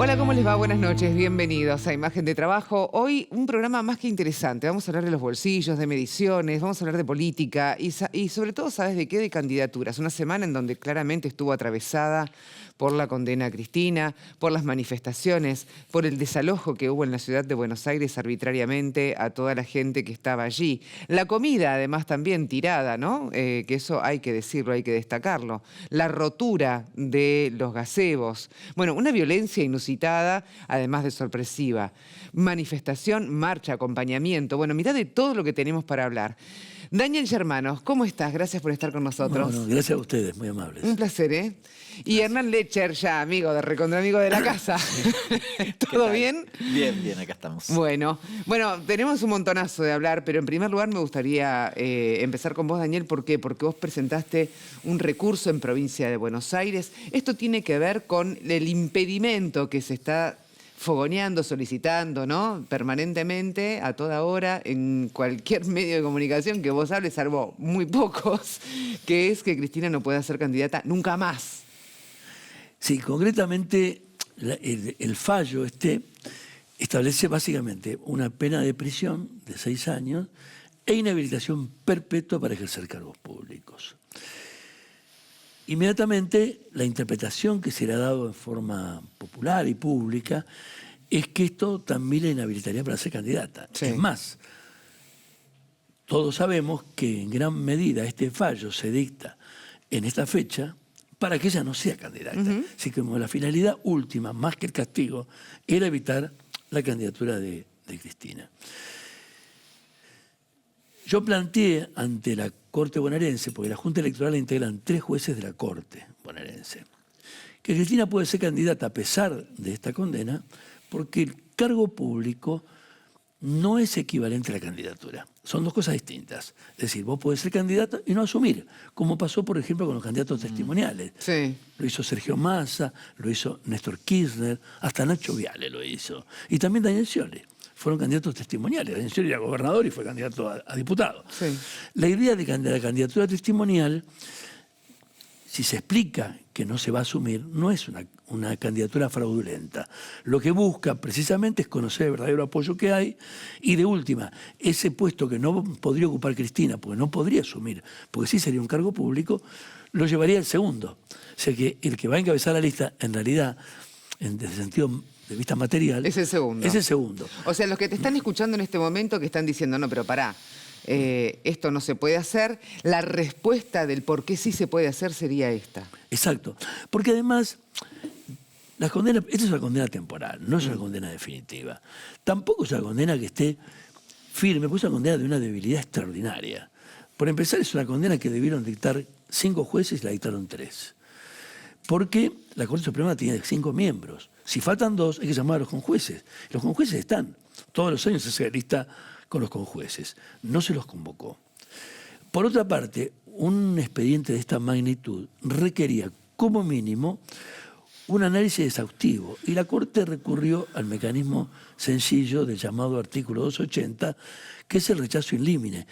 Hola, ¿cómo les va? Buenas noches, bienvenidos a Imagen de Trabajo. Hoy un programa más que interesante. Vamos a hablar de los bolsillos, de mediciones, vamos a hablar de política y sobre todo, ¿sabes de qué? De candidaturas. Una semana en donde claramente estuvo atravesada por la condena a Cristina, por las manifestaciones, por el desalojo que hubo en la ciudad de Buenos Aires arbitrariamente a toda la gente que estaba allí. La comida, además, también tirada, ¿no? Que eso hay que decirlo, hay que destacarlo. La rotura de los gazebos. Bueno, una violencia inusitada, además de sorpresiva. Manifestación, marcha, acompañamiento. Bueno, mirá de todo lo que tenemos para hablar. Daniel Germanos, ¿cómo estás? Gracias por estar con nosotros. No, gracias a ustedes, muy amables. Un placer, ¿eh? Y Hernán Lecher, ya amigo de recontraamigo de la casa. ¿Todo bien? Bien, bien, acá estamos. Bueno, tenemos un montonazo de hablar, pero en primer lugar me gustaría empezar con vos, Daniel. ¿Por qué? Porque vos presentaste un recurso en Provincia de Buenos Aires. Esto tiene que ver con el impedimento que se está fogoneando, solicitando, ¿no? Permanentemente, a toda hora, en cualquier medio de comunicación que vos hables, salvo muy pocos, que es que Cristina no pueda ser candidata nunca más. Sí, concretamente el fallo establece básicamente una pena de prisión de 6 años e inhabilitación perpetua para ejercer cargos públicos. Inmediatamente la interpretación que se le ha dado en forma popular y pública es que esto también la inhabilitaría para ser candidata. Sí. Es más, todos sabemos que en gran medida este fallo se dicta en esta fecha para que ella no sea candidata. Así que como la finalidad última, más que el castigo, era evitar la candidatura de Cristina. Yo planteé ante la Corte bonaerense, porque la Junta Electoral la integran 3 jueces de la Corte bonaerense, que Cristina puede ser candidata a pesar de esta condena, porque el cargo público no es equivalente a la candidatura. Son 2 cosas distintas. Es decir, vos podés ser candidato y no asumir, como pasó, por ejemplo, con los candidatos testimoniales. Sí. Lo hizo Sergio Massa, lo hizo Néstor Kirchner, hasta Nacho Viale lo hizo. Y también Daniel Scioli. Fueron candidatos testimoniales. Daniel Scioli era gobernador y fue candidato a diputado. Sí. La idea de la candidatura testimonial, si se explica que no se va a asumir, no es una candidatura fraudulenta. Lo que busca precisamente es conocer el verdadero apoyo que hay y, de última, ese puesto que no podría ocupar Cristina, porque no podría asumir, porque sí sería un cargo público, lo llevaría el segundo. O sea que el que va a encabezar la lista, en realidad, desde el sentido de vista material, es el segundo. Es el segundo. O sea, los que te están escuchando en este momento que están diciendo, no, pero pará, esto no se puede hacer, la respuesta del por qué sí se puede hacer sería esta. Exacto. Porque además, las condenas, esta es una condena temporal, no es una condena definitiva. Tampoco es una condena que esté firme, porque es una condena de una debilidad extraordinaria. Por empezar, es una condena que debieron dictar 5 jueces y la dictaron 3. Porque la Corte Suprema tiene 5 miembros. Si faltan 2, hay que llamar a los conjueces. Los conjueces están. Todos los años se hace lista con los conjueces. No se los convocó. Por otra parte, un expediente de esta magnitud requería, como mínimo, un análisis exhaustivo. Y la Corte recurrió al mecanismo sencillo del llamado artículo 280, que es el rechazo in limine,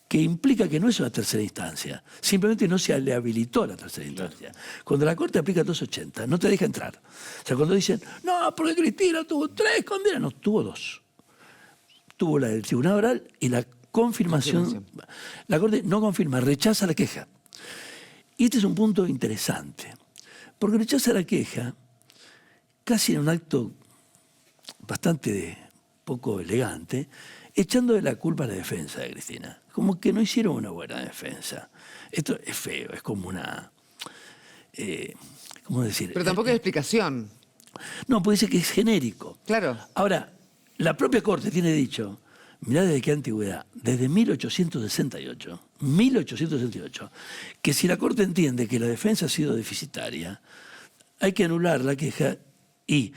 que implica que no es una tercera instancia. Simplemente no se le habilitó la tercera instancia. Cuando la Corte aplica 280, no te deja entrar. O sea, cuando dicen, no, porque Cristina tuvo 3 condenas, no, tuvo 2. Tuvo la del Tribunal Oral y la confirmación. La Corte no confirma, rechaza la queja. Y este es un punto interesante, porque rechaza la queja casi en un acto bastante poco elegante, echándole la culpa a la defensa de Cristina. Como que no hicieron una buena defensa. Esto es feo, es como una... ¿cómo decir? Pero tampoco hay explicación. No, puede ser que es genérico. Claro. Ahora, la propia Corte tiene dicho, mirá desde qué antigüedad, desde 1868, que si la Corte entiende que la defensa ha sido deficitaria, hay que anular la queja y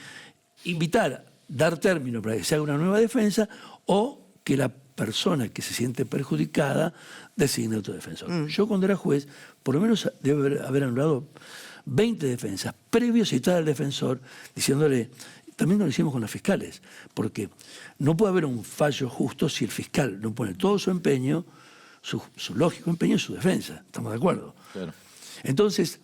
invitar, dar término para que se haga una nueva defensa o que la persona que se siente perjudicada designe autodefensor. Yo cuando era juez, por lo menos debe haber anulado 20 defensas, previo a citar al defensor, diciéndole, también lo hicimos con los fiscales, porque no puede haber un fallo justo si el fiscal no pone todo su empeño, su lógico empeño en su defensa. ¿Estamos de acuerdo? Claro. Entonces,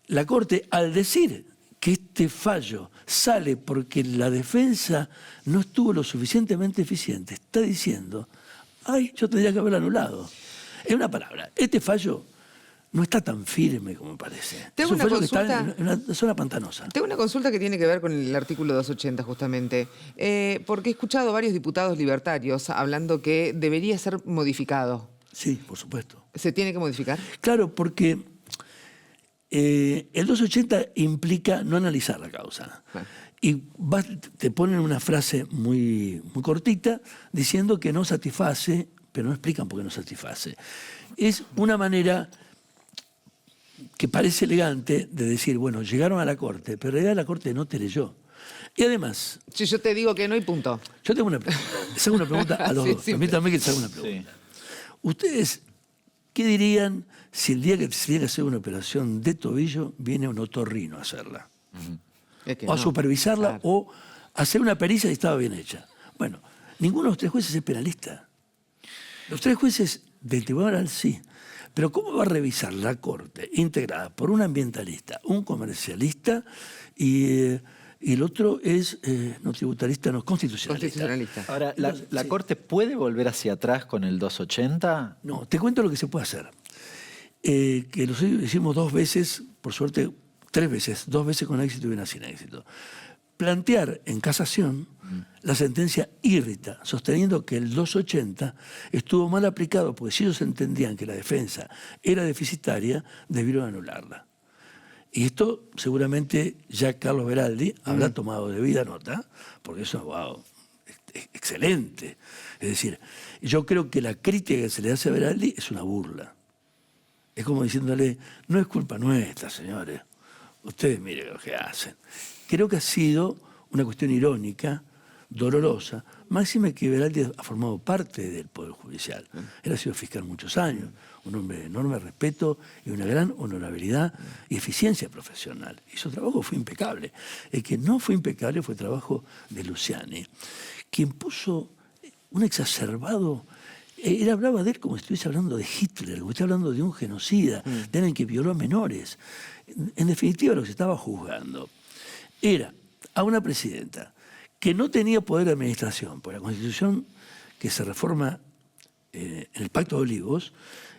la Corte, al decir que este fallo sale porque la defensa no estuvo lo suficientemente eficiente, está diciendo, ay, yo tendría que haberlo anulado. En una palabra, este fallo no está tan firme como parece. Tengo Es un una fallo que está consulta. en una zona pantanosa. Tengo una consulta que tiene que ver con el artículo 280 justamente, porque he escuchado varios diputados libertarios hablando que debería ser modificado. Sí, por supuesto. ¿Se tiene que modificar? Claro, porque el 280 implica no analizar la causa. Bueno. Y te ponen una frase muy, muy cortita diciendo que no satisface, pero no explican por qué no satisface. Es una manera que parece elegante de decir, bueno, llegaron a la Corte, pero en realidad la Corte no te leyó. Y además, Si yo te digo que no y punto. yo tengo una pregunta. Les hago una pregunta a los Sí, dos. sí. Permítanme que les haga una pregunta. ¿Ustedes qué dirían si el día que se tiene que hacer una operación de tobillo viene un otorrino a hacerla? Es que O a no. supervisarla Claro. o hacer una pericia y estaba bien hecha. Bueno, ninguno de los tres jueces es penalista. Los tres jueces del Tribunal Oral sí. Pero ¿cómo va a revisar la Corte integrada por un ambientalista, un comercialista y el otro es no tributarista, no constitucionalista? Constitucionalista. Ahora, ¿la Sí. Corte puede volver hacia atrás con el 280? No, te cuento lo que se puede hacer. Que lo hicimos 2 veces, por suerte 3 veces, 2 veces con éxito y una sin éxito. Plantear en casación la sentencia írrita, sosteniendo que el 280 estuvo mal aplicado, porque si ellos entendían que la defensa era deficitaria, debieron anularla. Y esto seguramente ya Carlos Beraldi habrá tomado debida nota, porque eso es wow, excelente. Es decir, yo creo que la crítica que se le hace a Beraldi es una burla. Es como diciéndole, no es culpa nuestra, señores. Ustedes miren lo que hacen. Creo que ha sido una cuestión irónica, dolorosa, máxime que Beraldi ha formado parte del Poder Judicial. Él ha sido fiscal muchos años, un hombre de enorme respeto y una gran honorabilidad y eficiencia profesional. Y su trabajo fue impecable. El que no fue impecable fue el trabajo de Luciani, quien puso un exacerbado... Él hablaba de él como si estuviese hablando de Hitler, como si estuviese hablando de un genocida, de alguien que violó a menores. En definitiva, lo que se estaba juzgando era a una presidenta que no tenía poder de administración, por la Constitución que se reforma en el Pacto de Olivos,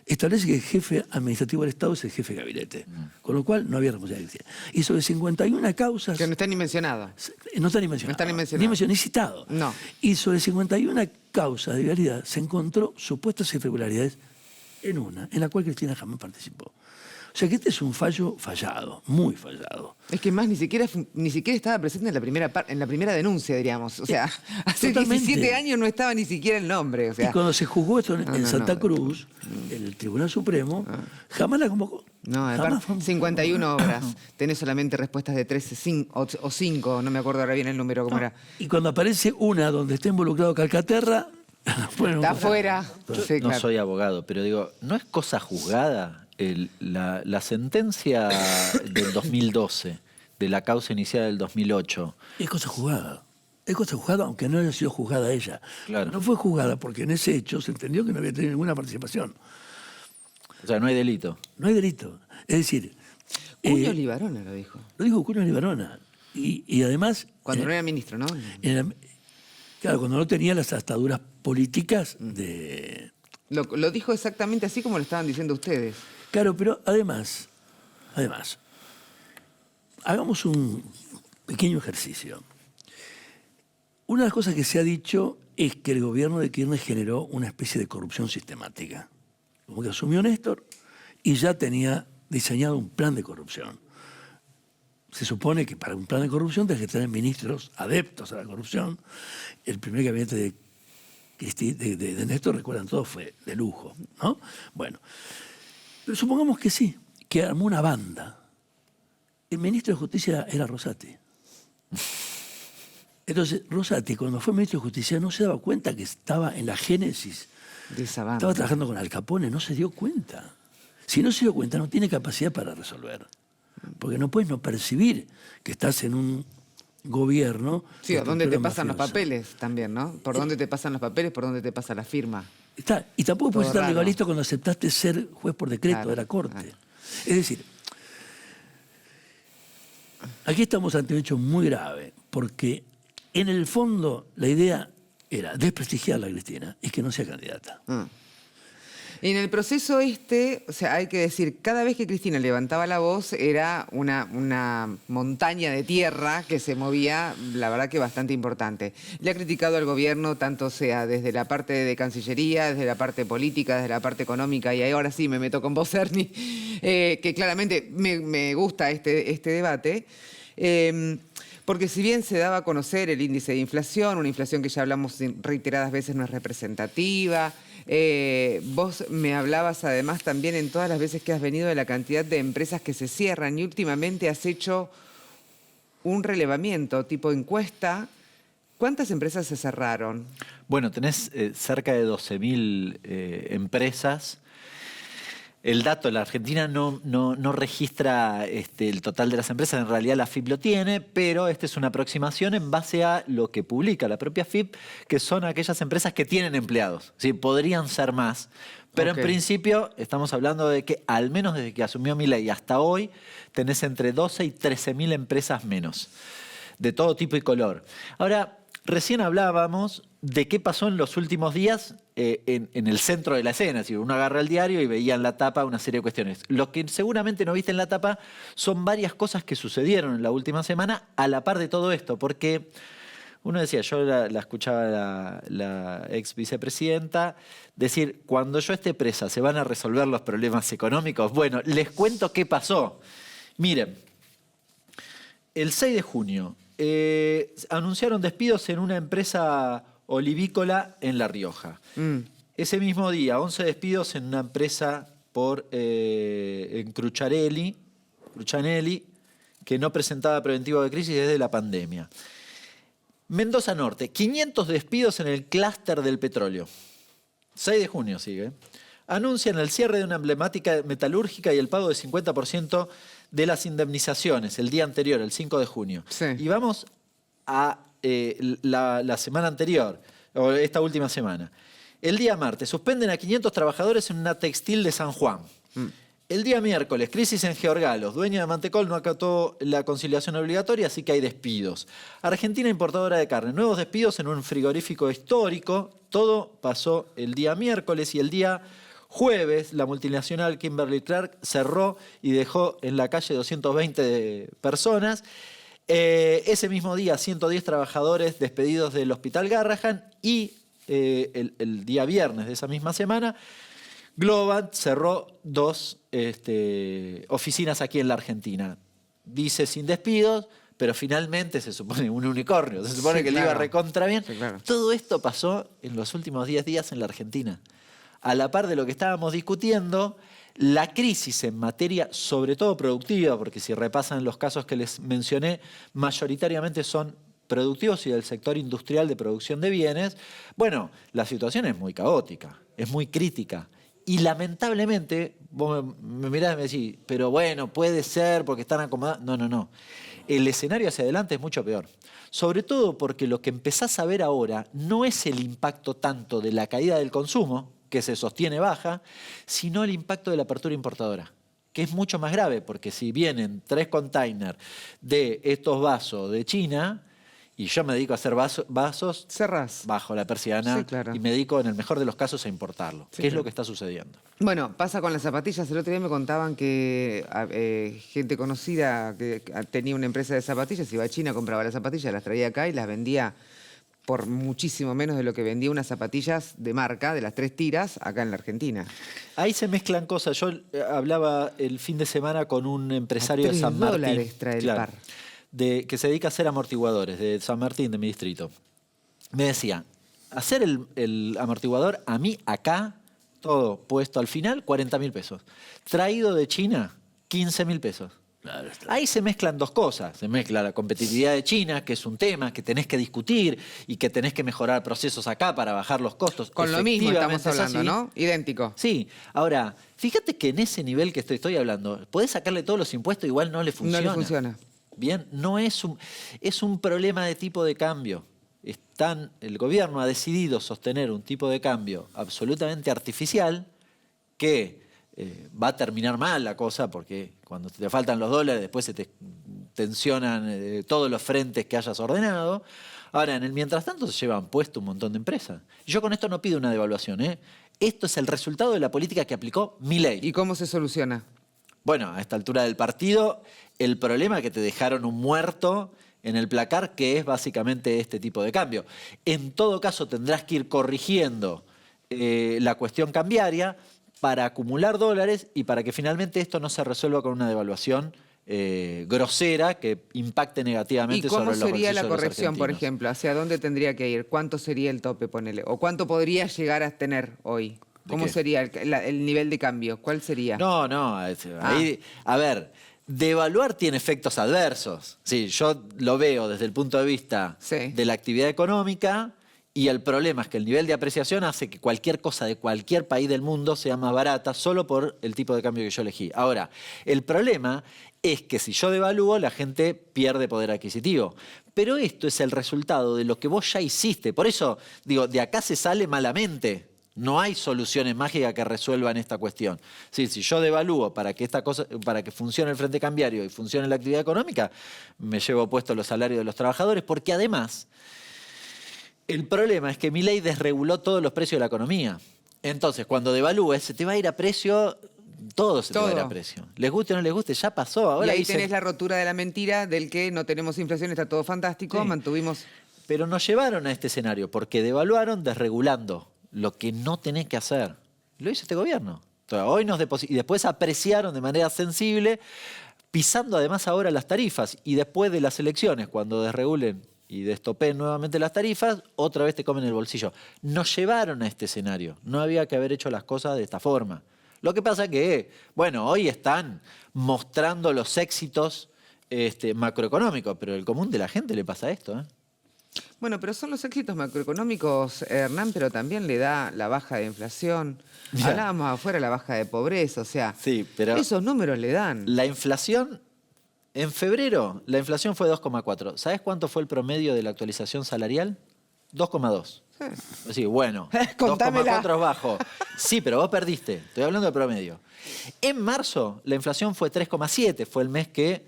establece que el jefe administrativo del Estado es el jefe de gabinete, con lo cual no había responsabilidad. Y sobre 51 causas... Que no está ni mencionado. No está ni mencionado. No está ni mencionado. Ni citado. No. Y sobre 51 causas de vialidad se encontró supuestas irregularidades en una, en la cual Cristina jamás participó. O sea que este es un fallo fallado, muy fallado. Es que más ni siquiera estaba presente en la primera denuncia, diríamos. O sea, hace Totalmente. 17 años no estaba ni siquiera el nombre. O sea, Y cuando se juzgó esto en no, Santa no. Cruz, el Tribunal Supremo, jamás la convocó. no, Jamás aparte, fue- 51 obras. Tenés solamente respuestas de 13 o 5, no me acuerdo ahora bien el número cómo era. Y cuando aparece una donde está involucrado Calcaterra, bueno, Está afuera. Yo Sí, no claro. soy abogado, pero digo, ¿no es cosa juzgada la sentencia del 2012, de la causa inicial del 2008? es cosa juzgada. Es cosa juzgada, aunque no haya sido juzgada ella. Claro. No fue juzgada porque en ese hecho se entendió que no había tenido ninguna participación. O sea, no hay delito. No hay delito. Es decir, Cuño Libarona lo dijo. lo dijo Cunio Libarona. Y además, Cuando no era ministro, ¿no? claro, cuando no tenía las ataduras políticas de... Lo dijo exactamente así como lo estaban diciendo ustedes. Claro, pero además, hagamos un pequeño ejercicio. Una de las cosas que se ha dicho es que el gobierno de Kirchner generó una especie de corrupción sistemática. Como que asumió Néstor y ya tenía diseñado un plan de corrupción. Se supone que para un plan de corrupción tenés que tener ministros adeptos a la corrupción. El primer gabinete de Néstor, recuerdan todos, fue de lujo, ¿no? Bueno, pero supongamos que sí, que armó una banda. El ministro de Justicia era Rosati. Entonces, Rosati, cuando fue ministro de Justicia, no se daba cuenta que estaba en la génesis. De esa banda. Estaba trabajando con Al Capone, no se dio cuenta. Si no se dio cuenta, no tiene capacidad para resolver. Porque no puedes no percibir que estás en un gobierno... Sí, de o dónde te estructura pasan los mafiosa. papeles también, ¿no? Por dónde te pasan los papeles, por dónde te pasa la firma. Y tampoco puedes Todo estar raro. legalista cuando aceptaste ser juez por decreto Claro, de la Corte. claro. Es decir, Aquí estamos ante un hecho muy grave, porque en el fondo la idea era desprestigiarla a Cristina y que no sea candidata. En el proceso o sea, hay que decir, cada vez que Cristina levantaba la voz era una montaña de tierra que se movía, la verdad que bastante importante. Le ha criticado al gobierno, tanto sea desde la parte de Cancillería, desde la parte política, desde la parte económica, y ahora sí me meto con vos, Ernie, que claramente me gusta este debate. Porque si bien se daba a conocer el índice de inflación, una inflación que ya hablamos reiteradas veces no es representativa, vos me hablabas además también en todas las veces que has venido de la cantidad de empresas que se cierran y últimamente has hecho un relevamiento tipo encuesta. ¿Cuántas empresas se cerraron? Bueno, tenés cerca de 12.000 empresas. El dato, la Argentina no registra el total de las empresas, en realidad la AFIP lo tiene, pero esta es una aproximación en base a lo que publica la propia AFIP, que son aquellas empresas que tienen empleados. ¿Sí? Podrían ser más, pero en principio estamos hablando de que al menos desde que asumió Milei hasta hoy tenés entre 12 y 13.000 empresas menos, de todo tipo y color. Ahora, recién hablábamos de qué pasó en los últimos días en el centro de la escena. Si uno agarra el diario y veía en la tapa una serie de cuestiones. Lo que seguramente no viste en la tapa son varias cosas que sucedieron en la última semana a la par de todo esto. Porque uno decía, yo la escuchaba la ex vicepresidenta decir, cuando yo esté presa, ¿se van a resolver los problemas económicos? Bueno, les cuento qué pasó. Miren, el 6 de junio anunciaron despidos en una empresa olivícola en La Rioja. Ese mismo día, 11 despidos en una empresa en Cruchanelli, que no presentaba preventivo de crisis desde la pandemia. Mendoza Norte, 500 despidos en el clúster del petróleo. 6 de junio sigue. Anuncian el cierre de una emblemática metalúrgica y el pago de 50% de las indemnizaciones el día anterior, el 5 de junio. Sí. Y vamos a la semana anterior, o esta última semana. El día martes, suspenden a 500 trabajadores en una textil de San Juan. El día miércoles, crisis en Georgalos. Dueña de Mantecol no acató la conciliación obligatoria, así que hay despidos. Argentina importadora de carne. Nuevos despidos en un frigorífico histórico. Todo pasó el día miércoles y el día jueves la multinacional Kimberly-Clark cerró y dejó en la calle 220 personas. Ese mismo día, 110 trabajadores despedidos del Hospital Garrahan y el día viernes de esa misma semana, Globant cerró 2 oficinas aquí en la Argentina. Dice sin despidos, pero finalmente se supone un unicornio. Se supone que le iba recontra bien. Sí, claro. Todo esto pasó en los últimos 10 días en la Argentina. A la par de lo que estábamos discutiendo, la crisis en materia, sobre todo productiva, porque si repasan los casos que les mencioné, mayoritariamente son productivos y del sector industrial de producción de bienes, bueno, la situación es muy caótica, es muy crítica. Y lamentablemente, vos me mirás y me decís, pero bueno, puede ser porque están acomodados. No. El escenario hacia adelante es mucho peor. Sobre todo porque lo que empezás a ver ahora no es el impacto tanto de la caída del consumo, que se sostiene baja, sino el impacto de la apertura importadora, que es mucho más grave, porque si vienen 3 containers de estos vasos de China, y yo me dedico a hacer vasos, Cerrás. bajo la persiana, Sí, claro. y me dedico en el mejor de los casos a importarlo, Sí, que es claro. lo que está sucediendo. Bueno, pasa con las zapatillas. El otro día me contaban que gente conocida que tenía una empresa de zapatillas, iba a China, compraba las zapatillas, las traía acá y las vendía por muchísimo menos de lo que vendía unas zapatillas de marca, de las 3 tiras, acá en la Argentina. Ahí se mezclan cosas. Yo hablaba el fin de semana con un empresario de San Martín. $3 trae el par. Que se dedica a hacer amortiguadores, de San Martín, de mi distrito. Me decía, hacer el amortiguador, a mí acá, todo puesto al final, 40.000 pesos. Traído de China, 15.000 pesos. Claro, está. Ahí se mezclan 2 cosas. Se mezcla la competitividad de China, que es un tema que tenés que discutir y que tenés que mejorar procesos acá para bajar los costos. Con lo mismo estamos Efectivamente es hablando, así. ¿no? Idéntico. Sí. Ahora, fíjate que en ese nivel que estoy hablando, podés sacarle todos los impuestos, igual no le funciona. No le funciona. Bien, no es un problema de tipo de cambio. El gobierno ha decidido sostener un tipo de cambio absolutamente artificial que va a terminar mal la cosa porque cuando te faltan los dólares después te tensionan todos los frentes que hayas ordenado. Ahora, en el mientras tanto se llevan puesto un montón de empresas. Yo con esto no pido una devaluación, ¿eh? Esto es el resultado de la política que aplicó Milei. ¿Y cómo se soluciona? Bueno, a esta altura del partido, el problema es que te dejaron un muerto en el placar, que es básicamente este tipo de cambio. En todo caso, tendrás que ir corrigiendo la cuestión cambiaria para acumular dólares y para que finalmente esto no se resuelva con una devaluación grosera que impacte negativamente sobre los bolsillos de los ¿Y cómo sería la corrección, por argentinos. ejemplo? ¿Hacia dónde tendría que ir? ¿Cuánto sería el tope, ponele? ¿O cuánto podría llegar a tener hoy? ¿Cómo qué? sería el nivel de cambio? ¿Cuál sería? No, ahí, a ver, devaluar tiene efectos adversos. Sí, yo lo veo desde el punto de vista Sí. de la actividad económica y el problema es que el nivel de apreciación hace que cualquier cosa de cualquier país del mundo sea más barata solo por el tipo de cambio que yo elegí. Ahora, el problema es que si yo devalúo, la gente pierde poder adquisitivo. Pero esto es el resultado de lo que vos ya hiciste. Por eso, digo, de acá se sale malamente. No hay soluciones mágicas que resuelvan esta cuestión. Sí, si yo devalúo para que funcione el frente cambiario y funcione la actividad económica, me llevo puestos los salarios de los trabajadores, porque además el problema es que Milei desreguló todos los precios de la economía. Entonces, cuando devalúes, se te va a ir a precio, todo se te va a ir a precio. Les guste o no les guste, ya pasó. Ahora y ahí dicen, tenés la rotura de la mentira del que no tenemos inflación, está todo fantástico, Sí. mantuvimos... pero nos llevaron a este escenario porque devaluaron desregulando lo que no tenés que hacer. Lo hizo este gobierno. Entonces, hoy y después apreciaron de manera sensible, pisando además ahora las tarifas. Y después de las elecciones, cuando desregulen y destopeen nuevamente las tarifas, otra vez te comen el bolsillo. Nos llevaron a este escenario. No había que haber hecho las cosas de esta forma. Lo que pasa que, bueno, hoy están mostrando los éxitos macroeconómicos, pero el común de la gente le pasa esto, ¿eh? Bueno, pero son los éxitos macroeconómicos, Hernán, pero también le da la baja de inflación. Ya. Hablábamos afuera la baja de pobreza, o sea, Sí, pero esos números le dan. la inflación, en febrero, la inflación fue 2,4. ¿Sabes cuánto fue el promedio de la actualización salarial? 2,2. Sí, bueno, Contámela. 2,4 es bajo. Sí, pero vos perdiste. Estoy hablando de promedio. En marzo, la inflación fue 3,7. Fue el mes que,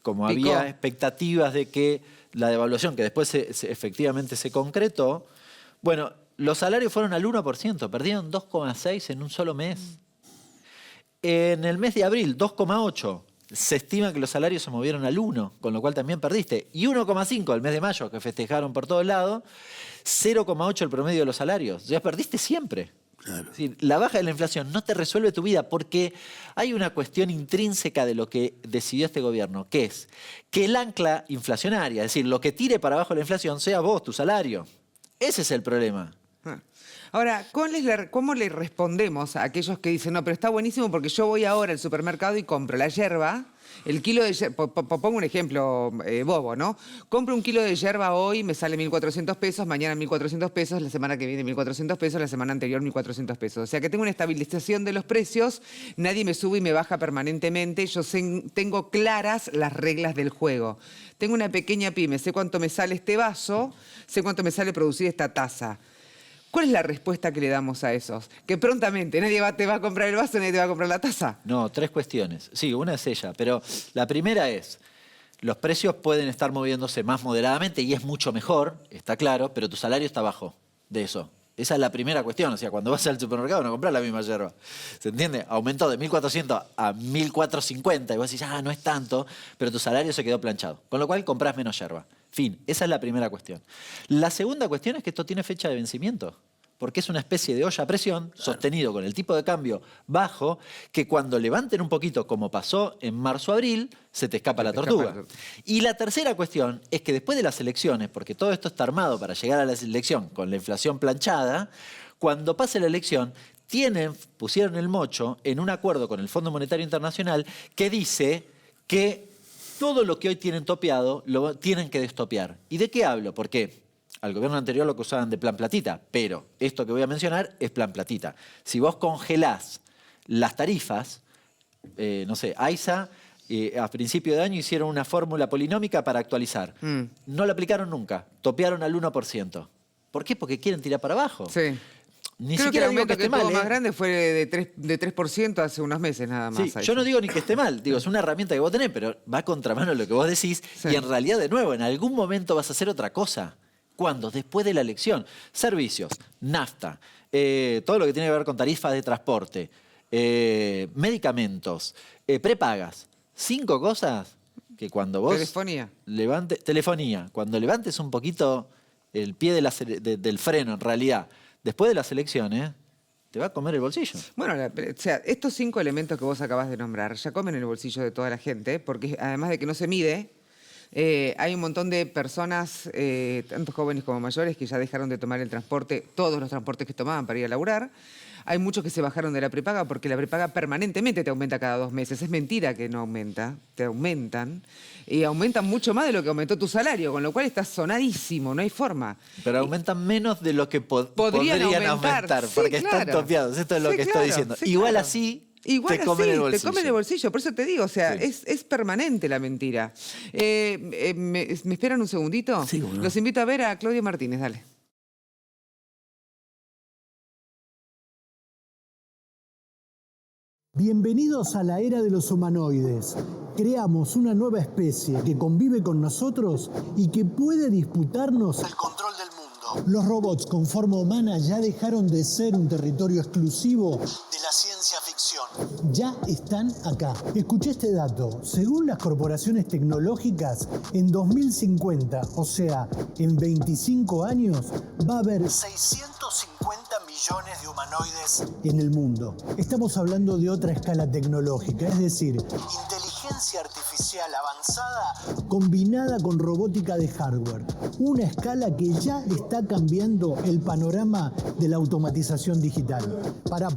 como Picó. había expectativas de que la devaluación, que después efectivamente se concretó, bueno, los salarios fueron al 1%. Perdieron 2,6 en un solo mes. En el mes de abril, 2,8. Se estima que los salarios se movieron al 1, con lo cual también perdiste. Y 1,5 el mes de mayo, que festejaron por todos lados, 0,8 el promedio de los salarios. Ya perdiste siempre. Claro. Es decir, la baja de la inflación no te resuelve tu vida porque hay una cuestión intrínseca de lo que decidió este gobierno, que es que el ancla inflacionaria, es decir, lo que tire para abajo la inflación, sea vos, tu salario. Ese es el problema. Ah. Ahora, ¿cómo le respondemos a aquellos que dicen, no, pero está buenísimo porque yo voy ahora al supermercado y compro la yerba, el kilo de yerba, pongo un ejemplo bobo, ¿no? Compro un kilo de yerba hoy, me sale 1.400 pesos, mañana 1.400 pesos, la semana que viene 1.400 pesos, la semana anterior 1.400 pesos. O sea que tengo una estabilización de los precios, nadie me sube y me baja permanentemente, yo tengo claras las reglas del juego. Tengo una pequeña pyme, sé cuánto me sale este vaso, sé cuánto me sale producir esta taza. ¿Cuál es la respuesta que le damos a esos? Que prontamente nadie te va a comprar el vaso, nadie te va a comprar la taza. No, 3 cuestiones. Sí, una es ella, pero la primera es, los precios pueden estar moviéndose más moderadamente y es mucho mejor, está claro, pero tu salario está bajo de eso. Esa es la primera cuestión. O sea, cuando vas al supermercado no compras la misma yerba. ¿Se entiende? Aumentó de 1.400 a 1.450 y vos decís, no es tanto, pero tu salario se quedó planchado. Con lo cual compras menos yerba. Fin. Esa es la primera cuestión. La segunda cuestión es que esto tiene fecha de vencimiento. Porque es una especie de olla a presión sostenido con el tipo de cambio bajo que cuando levanten un poquito, como pasó en marzo-abril, se te escapa la tortuga. Y la tercera cuestión es que después de las elecciones, porque todo esto está armado para llegar a la elección con la inflación planchada, cuando pase la elección pusieron el mocho en un acuerdo con el Fondo Monetario Internacional que dice que todo lo que hoy tienen topeado lo tienen que destopear. ¿Y de qué hablo? Porque al gobierno anterior lo acusaban de plan platita, pero esto que voy a mencionar es plan platita. Si vos congelás las tarifas, no sé, AISA a principio de año hicieron una fórmula polinómica para actualizar. No la aplicaron nunca, topearon al 1%. ¿Por qué? Porque quieren tirar para abajo. Sí. Ni Creo que el siquiera digo aumento que que esté tuvo mal. más grande fue de 3% hace unos meses nada más. Sí, yo no digo ni que esté mal, digo, es una herramienta que vos tenés, pero va a contramano de lo que vos decís. Sí. Y en realidad, de nuevo, en algún momento vas a hacer otra cosa. ¿Cuándo? Después de la elección. Servicios, nafta, todo lo que tiene que ver con tarifas de transporte, medicamentos, prepagas. 5 cosas que cuando vos... Telefonía. Cuando levantes un poquito el pie del freno, en realidad, después de las elecciones, te va a comer el bolsillo. Bueno, o sea, estos 5 elementos que vos acabas de nombrar ya comen el bolsillo de toda la gente, porque además de que no se mide, hay un montón de personas, tanto jóvenes como mayores, que ya dejaron de tomar el transporte, todos los transportes que tomaban para ir a laburar. Hay muchos que se bajaron de la prepaga porque la prepaga permanentemente te aumenta cada 2 meses. Es mentira que no aumenta, te aumentan. Y aumentan mucho más de lo que aumentó tu salario, con lo cual estás sonadísimo, no hay forma. Pero aumentan menos de lo que podrían aumentar, sí, porque claro. están topeados. Esto es lo Sí, que claro, estoy diciendo. sí, Igual claro. así Igual te comen así, el bolsillo. te comen el bolsillo, por eso te digo, o sea, Sí. es permanente la mentira. ¿Me esperan un segundito? Sí, cómo no. Los invito a ver a Claudio Martínez, dale. Bienvenidos a la era de los humanoides. Creamos una nueva especie que convive con nosotros y que puede disputarnos el control del mundo. Los robots con forma humana ya dejaron de ser un territorio exclusivo de la ciencia ficción. Ya están acá. Escuché este dato. Según las corporaciones tecnológicas, en 2050, o sea, en 25 años, va a haber 650 millones de humanoides en el mundo. Estamos hablando de otra escala tecnológica, es decir, inteligencia artificial avanzada combinada con robótica de hardware. Una escala que ya está cambiando el panorama de la automatización digital. Pará,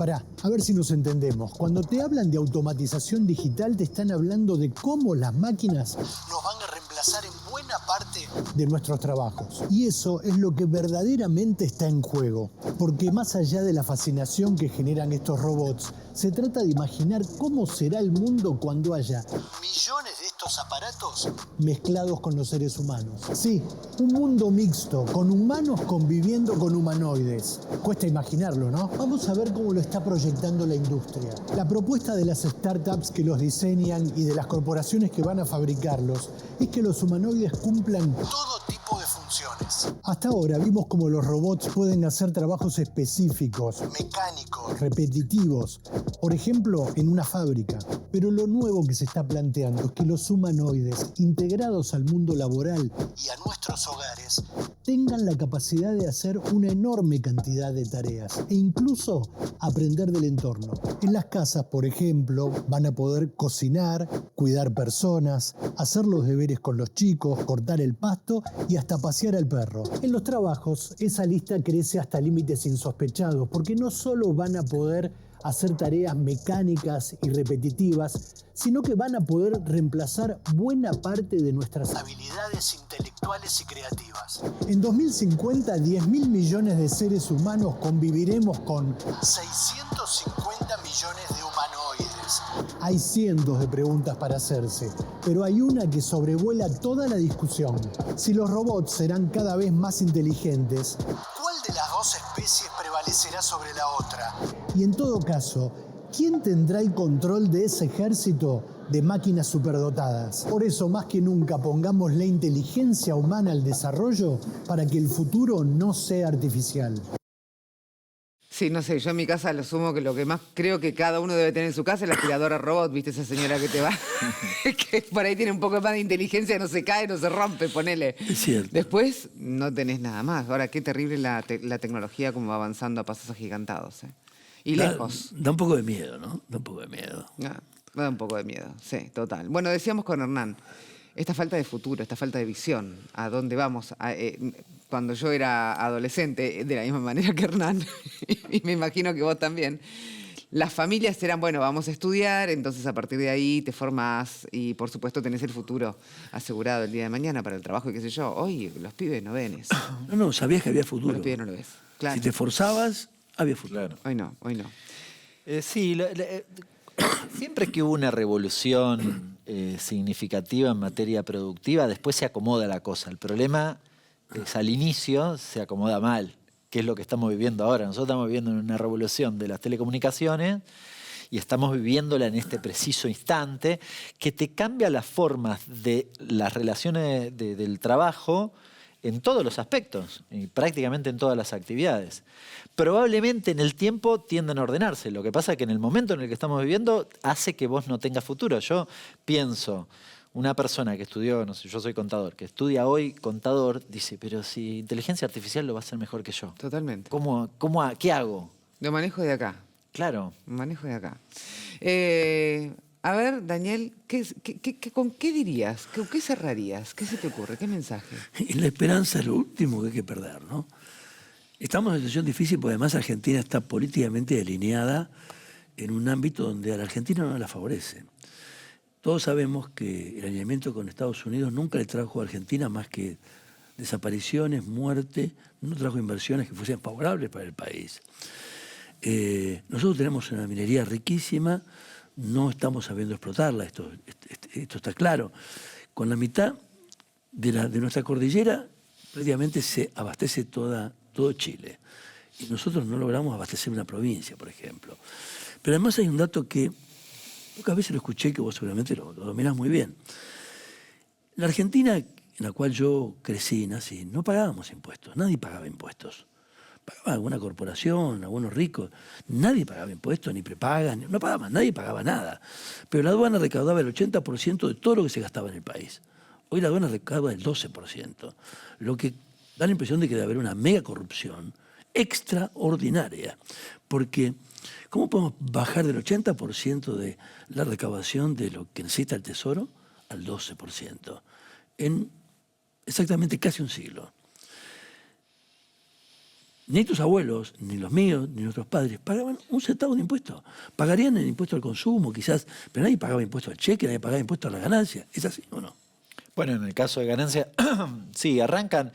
a ver si nos entendemos. Cuando te hablan de automatización digital, te están hablando de cómo las máquinas nos van a reemplazar en buena parte de nuestros trabajos. Y eso es lo que verdaderamente está en juego. Porque más allá de la fascinación que generan estos robots, se trata de imaginar cómo será el mundo cuando haya millones de estos aparatos mezclados con los seres humanos. Sí, un mundo mixto, con humanos conviviendo con humanoides. Cuesta imaginarlo, ¿no? Vamos a ver cómo lo está proyectando la industria. La propuesta de las startups que los diseñan y de las corporaciones que van a fabricarlos es que los humanoides cumplan todo tipo de funciones. Hasta ahora vimos cómo los robots pueden hacer trabajos específicos, mecánicos, repetitivos, por ejemplo, en una fábrica. Pero lo nuevo que se está planteando es que los humanoides, integrados al mundo laboral y a nuestros hogares, tengan la capacidad de hacer una enorme cantidad de tareas e incluso aprender del entorno. En las casas, por ejemplo, van a poder cocinar, cuidar personas, hacer los deberes con los chicos, cortar el pasto y hasta pasear al perro. En los trabajos, esa lista crece hasta límites insospechados, porque no solo van a poder hacer tareas mecánicas y repetitivas, sino que van a poder reemplazar buena parte de nuestras habilidades intelectuales y creativas. En 2050, 10.000 millones de seres humanos conviviremos con 650 millones de humanoides. Hay cientos de preguntas para hacerse, pero hay una que sobrevuela toda la discusión. Si los robots serán cada vez más inteligentes, ¿cuál de las dos especies prevalecerá sobre la otra? Y en todo caso, ¿quién tendrá el control de ese ejército de máquinas superdotadas? Por eso, más que nunca, pongamos la inteligencia humana al desarrollo para que el futuro no sea artificial. Sí, no sé, yo en mi casa lo sumo que lo que más creo que cada uno debe tener en su casa es la aspiradora robot, ¿viste? Esa señora que te va, que por ahí tiene un poco más de inteligencia, no se cae, no se rompe, ponele. Es cierto. Después no tenés nada más. Ahora, qué terrible la tecnología como va avanzando a pasos agigantados, ¿eh? Y lejos. Da un poco de miedo, ¿no? Da un poco de miedo. Da un poco de miedo, sí, total. Bueno, decíamos con Hernán, esta falta de futuro, esta falta de visión, ¿a dónde vamos? Cuando yo era adolescente, de la misma manera que Hernán, y me imagino que vos también, las familias eran, bueno, vamos a estudiar, entonces a partir de ahí te formás y por supuesto tenés el futuro asegurado el día de mañana para el trabajo y qué sé yo. Hoy los pibes no ven eso. No, sabías que había futuro. Los pibes no lo ves. Claro. Si te esforzabas, había futuro. Claro. Hoy no. Sí, siempre que hubo una revolución significativa en materia productiva, después se acomoda la cosa. El problema es al inicio se acomoda mal. que es lo que estamos viviendo ahora. Nosotros estamos viviendo una revolución de las telecomunicaciones y estamos viviéndola en este preciso instante, que te cambia las formas de las relaciones del trabajo en todos los aspectos y prácticamente en todas las actividades. Probablemente en el tiempo tienden a ordenarse. Lo que pasa es que en el momento en el que estamos viviendo hace que vos no tengas futuro. Yo pienso, una persona que estudió, no sé, yo soy contador, que estudia hoy contador, dice, pero si inteligencia artificial lo va a hacer mejor que yo. Totalmente. ¿Qué hago? Lo manejo de acá. Claro. Manejo de acá. A ver, Daniel, ¿con qué dirías? ¿Con qué cerrarías? ¿Qué se te ocurre? ¿Qué mensaje? Y la esperanza es lo último que hay que perder, ¿no? Estamos en una situación difícil porque además Argentina está políticamente delineada en un ámbito donde a la Argentina no la favorece. Todos sabemos que el alineamiento con Estados Unidos nunca le trajo a Argentina más que desapariciones, muerte, no trajo inversiones que fuesen favorables para el país. Nosotros tenemos una minería riquísima, no estamos sabiendo explotarla, esto está claro. Con la mitad de nuestra cordillera prácticamente se abastece todo Chile. Y nosotros no logramos abastecer una provincia, por ejemplo. Pero además hay un dato que pocas veces lo escuché, que vos seguramente lo dominás muy bien. La Argentina, en la cual yo crecí y nací, no pagábamos impuestos, nadie pagaba impuestos. Pagaba alguna corporación, algunos ricos. Nadie pagaba impuestos, ni prepagas, no pagaban, nadie pagaba nada. Pero la aduana recaudaba el 80% de todo lo que se gastaba en el país. Hoy la aduana recauda el 12%, lo que da la impresión de que debe haber una mega corrupción extraordinaria. Porque, ¿cómo podemos bajar del 80% de la recaudación de lo que necesita el Tesoro al 12%? En exactamente casi un siglo. Ni tus abuelos, ni los míos, ni nuestros padres pagaban un centavo de impuesto. Pagarían el impuesto al consumo, quizás, pero nadie pagaba impuesto al cheque, nadie pagaba impuesto a la ganancia. ¿Es así o no? Bueno, en el caso de ganancia, sí, arrancan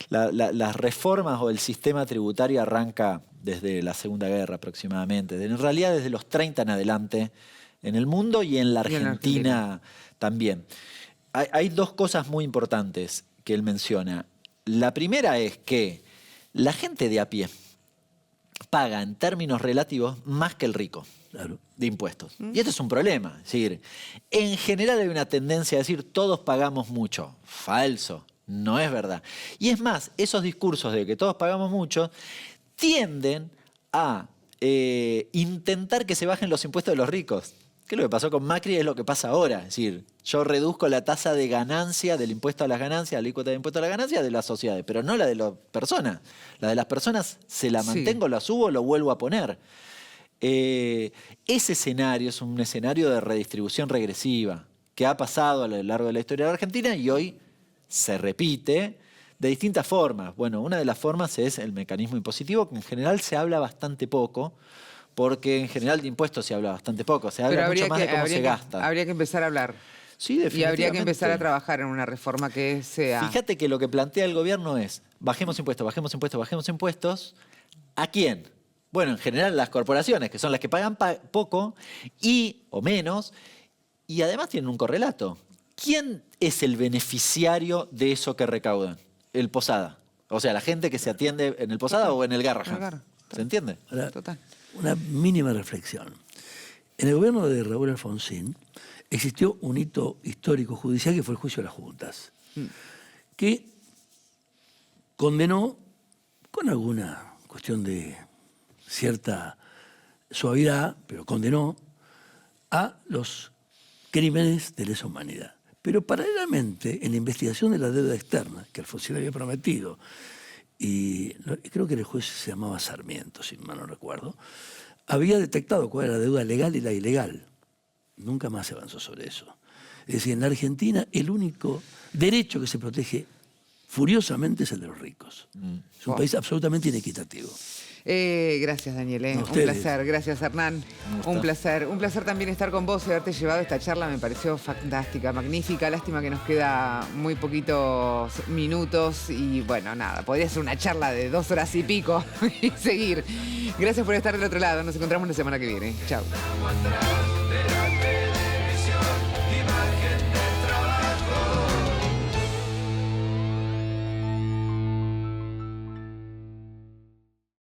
las reformas o el sistema tributario arranca desde la Segunda Guerra aproximadamente. En realidad desde los 30 en adelante en el mundo y en la Argentina también. Hay dos cosas muy importantes que él menciona. La primera es que la gente de a pie paga en términos relativos más que el rico. Claro. De impuestos. Y esto es un problema. Es decir, en general hay una tendencia a decir todos pagamos mucho. Falso. No es verdad. Y es más, esos discursos de que todos pagamos mucho tienden a intentar que se bajen los impuestos de los ricos. Que lo que pasó con Macri es lo que pasa ahora. Es decir, yo reduzco la tasa de ganancia del impuesto a las ganancias, la alícuota de impuesto a las ganancias de las sociedades, pero no la de las personas. La de las personas se la mantengo, la subo, lo vuelvo a poner. Ese escenario es un escenario de redistribución regresiva que ha pasado a lo largo de la historia de la Argentina y hoy se repite de distintas formas. Bueno, una de las formas es el mecanismo impositivo, que en general se habla bastante poco, porque en general de impuestos se habla bastante poco, se habla mucho más de cómo se gasta. Habría que empezar a hablar. Sí, definitivamente. Y habría que empezar a trabajar en una reforma que sea... Fíjate que lo que plantea el gobierno es, bajemos impuestos, bajemos impuestos, bajemos impuestos. ¿A quién? Bueno, en general las corporaciones, que son las que pagan poco o menos, y además tienen un correlato. ¿Quién es el beneficiario de eso que recaudan? El Posada. O sea, la gente que se atiende en el Posada o en el Garrahan. ¿Se entiende? Ahora, Total. Una mínima reflexión. En el gobierno de Raúl Alfonsín existió un hito histórico judicial que fue el juicio de las juntas, que condenó, con alguna cuestión de cierta suavidad, pero condenó a los crímenes de lesa humanidad. Pero paralelamente, en la investigación de la deuda externa, que Alfonsín había prometido, y creo que el juez se llamaba Sarmiento, si mal no recuerdo, había detectado cuál era la deuda legal y la ilegal. Nunca más se avanzó sobre eso. Es decir, en la Argentina el único derecho que se protege furiosamente es el de los ricos. Es un país absolutamente inequitativo. Gracias, Daniel. Un placer. Gracias, Hernán. Un placer. Un placer también estar con vos y haberte llevado esta charla. Me pareció fantástica, magnífica. Lástima que nos queda muy poquitos minutos. Y bueno, nada, podría ser una charla de 2 horas y pico y seguir. Gracias por estar del otro lado. Nos encontramos la semana que viene. Chao.